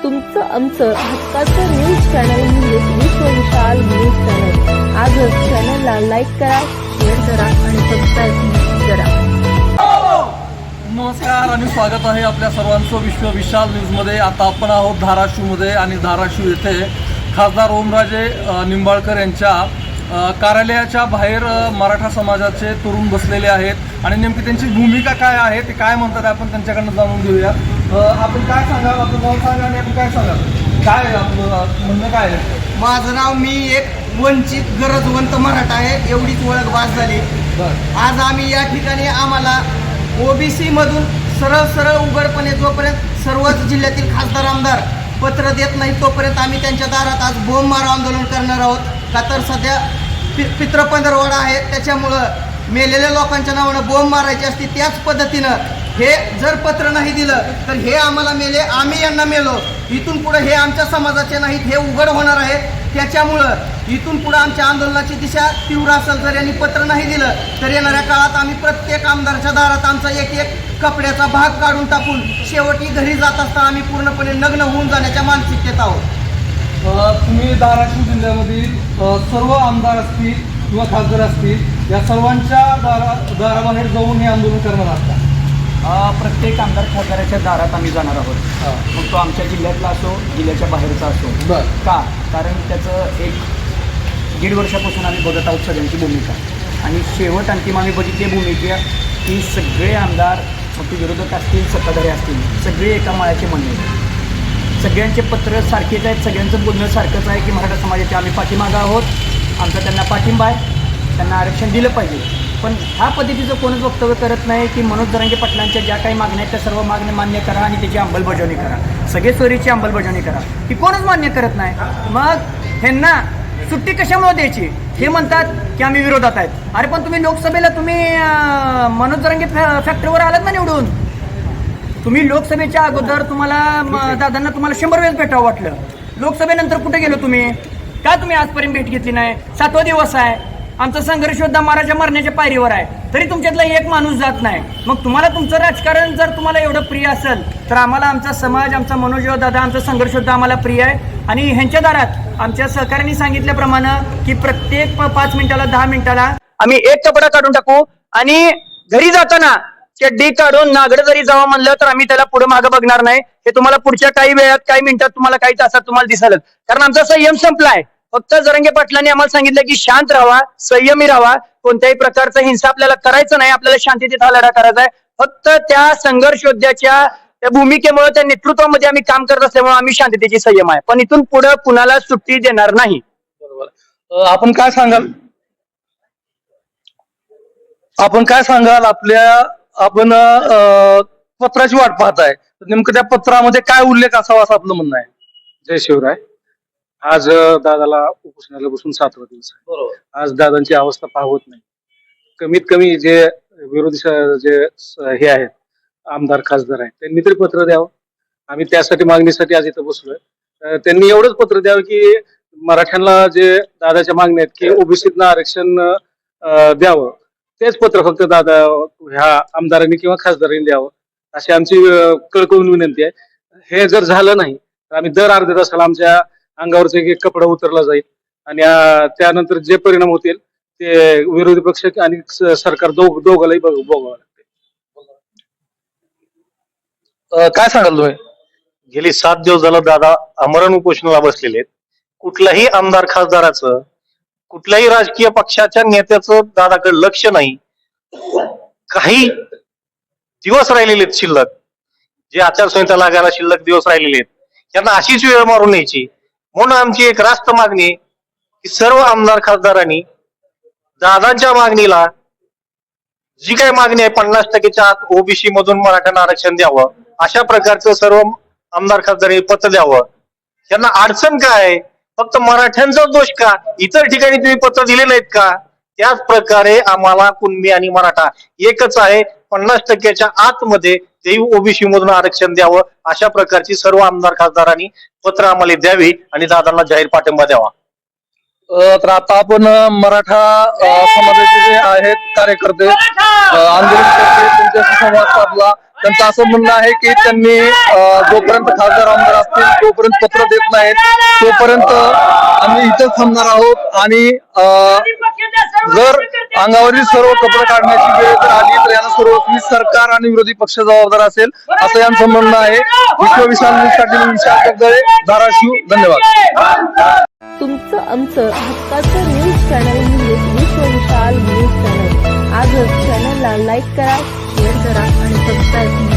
तुमचं आमचं हक्काचं न्यूज चॅनल म्हणजेच विश्व विशाल न्यूज चॅनल. आजच चॅनलला लाईक करा, शेअर करा आणि सबस्क्राईब करा. नमस्कार आणि स्वागत आहे आपल्या सर्वांचं विश्व विशाल न्यूजमध्ये. आता आपण आहोत धाराशिवमध्ये आणि धाराशिव येथे खासदार ओमराजे निंबाळकर यांच्या कार्यालयाच्या बाहेर मराठा समाजाचे तरुण बसलेले आहेत आणि नेमकी त्यांची भूमिका काय आहे, ते काय म्हणतात आपण त्यांच्याकडनं जाणून घेऊया. आपण काय सांगाल, आपलं नाव सांगा आणि आपण काय सांगाल, काय आहे आपलं म्हणणं काय आहे? माझं नाव, मी एक वंचित गरजवंत मराठा आहे, एवढीच ओळख बास झाली. आज आम्ही या ठिकाणी आम्हाला ओबीसी मधून सरळ उघडपणे जोपर्यंत सर्वच जिल्ह्यातील खासदार आमदार पत्र देत नाही तोपर्यंत आम्ही त्यांच्या दारात आज बोंब मारो आंदोलन करणार आहोत. का तर सध्या पितृपंधरवडा आहे, त्याच्यामुळं मेलेल्या लोकांच्या नावानं बोंब मारायची असते. त्याच पद्धतीनं हे जर पत्र नाही दिलं तर हे आम्हाला मेले, आम्ही यांना मेलो. इथून पुढे हे आमच्या समाजाचे नाहीत, हे उघड होणार आहे. त्याच्यामुळं इथून पुढे आमच्या आंदोलनाची दिशा तीव्र असेल. जर यांनी पत्र नाही दिलं तर येणाऱ्या काळात आम्ही प्रत्येक आमदारच्या दारात आमचा एक कपड्याचा भाग काढून टाकून शेवटी घरी जात असताना आम्ही पूर्णपणे नग्न होऊन जाण्याच्या मानसिकतेत आहोत. तुम्ही धाराशिव जिल्ह्यामधील सर्व आमदार असतील किंवा खासदार असतील, या सर्वांच्या दाराबाहेर जाऊन हे आंदोलन करणार आहात? प्रत्येक आमदार खासदाराच्या दारात आम्ही जाणार आहोत. मग तो आमच्या जिल्ह्यातला असो, जिल्ह्याच्या बाहेरचा असो. का? कारण त्याचं 1-1.5 वर्षापासून आम्ही बघत आहोत सगळ्यांची भूमिका, आणि शेवट अंतिम आम्ही बघितली भूमिका की सगळे आमदार, मग ते विरोधक असतील सत्ताधारी असतील, सगळे एका माळ्याचे म्हणणे. सगळ्यांचे पत्र सारखेच आहेत, सगळ्यांचं बोलणं सारखंच आहे की मराठा समाजाचे आम्ही पाठीमागं आहोत, आमचा त्यांना पाठिंबा आहे, त्यांना आरक्षण दिलं पाहिजे. पण ह्या पद्धतीचं कोणच वक्तव्य करत नाही की मनोज जरांगे पाटलांच्या ज्या काही मागण्या आहेत त्या सर्व मागण्या मान्य करा आणि त्याची अंमलबजावणी करा, सगळे सोयीची अंमलबजावणी करा. ही कोणच मान्य करत नाही. मग ह्यांना सुट्टी कशामुळे द्यायची? हे म्हणतात की आम्ही विरोधात आहेत. अरे पण तुम्ही लोकसभेला तुम्ही मनोज जरांगे फॅक्टरीवर आलात ना निवडून. तुम्ही लोकसभेच्या अगोदर तुम्हाला दादांना तुम्हाला 100 वेळेस भेटावं वाटलं. लोकसभेनंतर कुठे गेलो तुम्ही? का तुम्ही आजपर्यंत भेट घेतली नाही? 7वा दिवस आहे, आमचा संघर्ष योद्धा महाराजा मरण्याच्या पायरीवर आहे, तरी तुमच्यातला एक माणूस जात नाही. मग तुम्हाला तुमचं राजकारण जर तुम्हाला एवढं प्रिय असेल तर आम्हाला आमचा समाज, आमचा मनोज दादा, आमचा संघर्ष योद्धा आम्हाला प्रिय आहे. आणि ह्यांच्या दारात आमच्या सहकाऱ्यांनी सांगितल्याप्रमाणे की प्रत्येक 5 मिनिटाला 10 मिनिटाला आम्ही एक कपडा काढून टाकू आणि घरी जाताना चड्डी काढून नागडं जरी जावं म्हणलं तर आम्ही त्याला पुढे मागं बघणार नाही. हे तुम्हाला पुढच्या काही वेळात, काही मिनिटात, तुम्हाला काही तासात तुम्हाला दिसेल. कारण आमचा संयम संपलाय. फक्त जरांगे पाटलांनी आम्हाला सांगितलं की शांत राहावा, संयमी राहावा, कोणत्याही प्रकारचा हिंसा आपल्याला करायचं नाही, आपल्याला शांततेत हा लढा करायचा आहे. फक्त त्या संघर्ष योद्ध्याच्या त्या भूमिकेमुळे, त्या नेतृत्वामध्ये आम्ही काम करत असल्यामुळे आम्ही शांततेची संयम आहे. पण इथून पुढे कुणाला सुट्टी देणार नाही. बरोबर. आपण काय सांगाल, आपण पत्राची वाट पाहताय, नेमकं त्या पत्रामध्ये काय उल्लेख असावा असं आपलं म्हणणं आहे? जय शिवराय. आज दादाला उपोषणाला बसून 7वा दिवस आहे. बरोबर. आज दादांची अवस्था पाहत नाही. कमीत कमी जे विरोधी जे हे आहेत, आमदार खासदार आहेत, त्यांनी तरी पत्र द्यावं. आम्ही त्यासाठी मागणीसाठी आज इथं बसलोय. त्यांनी एवढंच पत्र द्यावं की मराठ्यांना जे दादाच्या मागण्या आहेत की ओबीसीतनं आरक्षण द्यावं, तेच पत्र फक्त दादा ह्या आमदारांनी किंवा खासदारांनी द्यावं, अशी आमची कळकळून विनंती आहे. हे जर झालं नाही तर आम्ही दर अर्ध्या तासाला आमच्या अंगावरचा एक कपडा उतरला जाईल आणि त्यानंतर जे परिणाम होतील ते विरोधी पक्ष आणि सरकार दोघालाही भोगावं लागते. काय सांगाल तुम्ही? गेली 7 दिवस झालं दादा आमरण उपोषणाला बसलेले आहेत. कुठल्याही आमदार खासदाराचं, कुठल्याही राजकीय पक्षाच्या नेत्याचं दादाकडे लक्ष नाही. काही दिवस राहिलेले आहेत शिल्लक, जे आचारसंहिता लागायला शिल्लक दिवस राहिलेले आहेत, त्यांना अशीच वेळ मारून न्यायची. म्हणून आमची एक रास्त मागणी आहे की सर्व आमदार खासदारांनी दादांच्या मागणीला, जी काही मागणी आहे 50%च्या आत ओबीसी मधून मराठ्यांना आरक्षण द्यावं, अशा प्रकारचं सर्व आमदार खासदारांनी पत्र द्यावं. त्यांना अडचण काय आहे? फक्त मराठ्यांचा दोष का? इतर ठिकाणी तुम्ही पत्र दिले नाहीत का? त्याच प्रकारे आम्हाला कुणबी आणि मराठा एकच आहे. 50%च्या आतमध्ये ते ओबीसी मधून आरक्षण द्यावं, अशा प्रकारची सर्व आमदार खासदारांनी पत्र आम्हाला द्यावी आणि दादांना जाहीर पाठिंबा द्यावा. तर आता आपण मराठा समाजाचे जे आहेत कार्यकर्ते, आंदोलनकर्ते, त्यांच्याशी संवाद साधला. त्यांचं असं म्हणणं आहे की त्यांनी जोपर्यंत खासदार आमदार असतील तोपर्यंत पत्र देत नाहीत तोपर्यंत आम्ही इथंच थांबणार आहोत आणि जर अंगावरील सर्व कपडे काढण्याची वेळ जर आली तर याला सर्वस्वी सरकार आणि विरोधी पक्ष जबाबदार असेल असं यांचं म्हणणं आहे. विश्व विशाल न्यूजसाठी मी विशाल जगदळे, धाराशिव. धन्यवाद. तुमचं आमचं हक्काचं न्यूज चॅनल म्हणजे विश्व विशाल न्यूज चॅनल. आजच चॅनलला लाईक करा, शेअर करा आणि सबस्क्राईब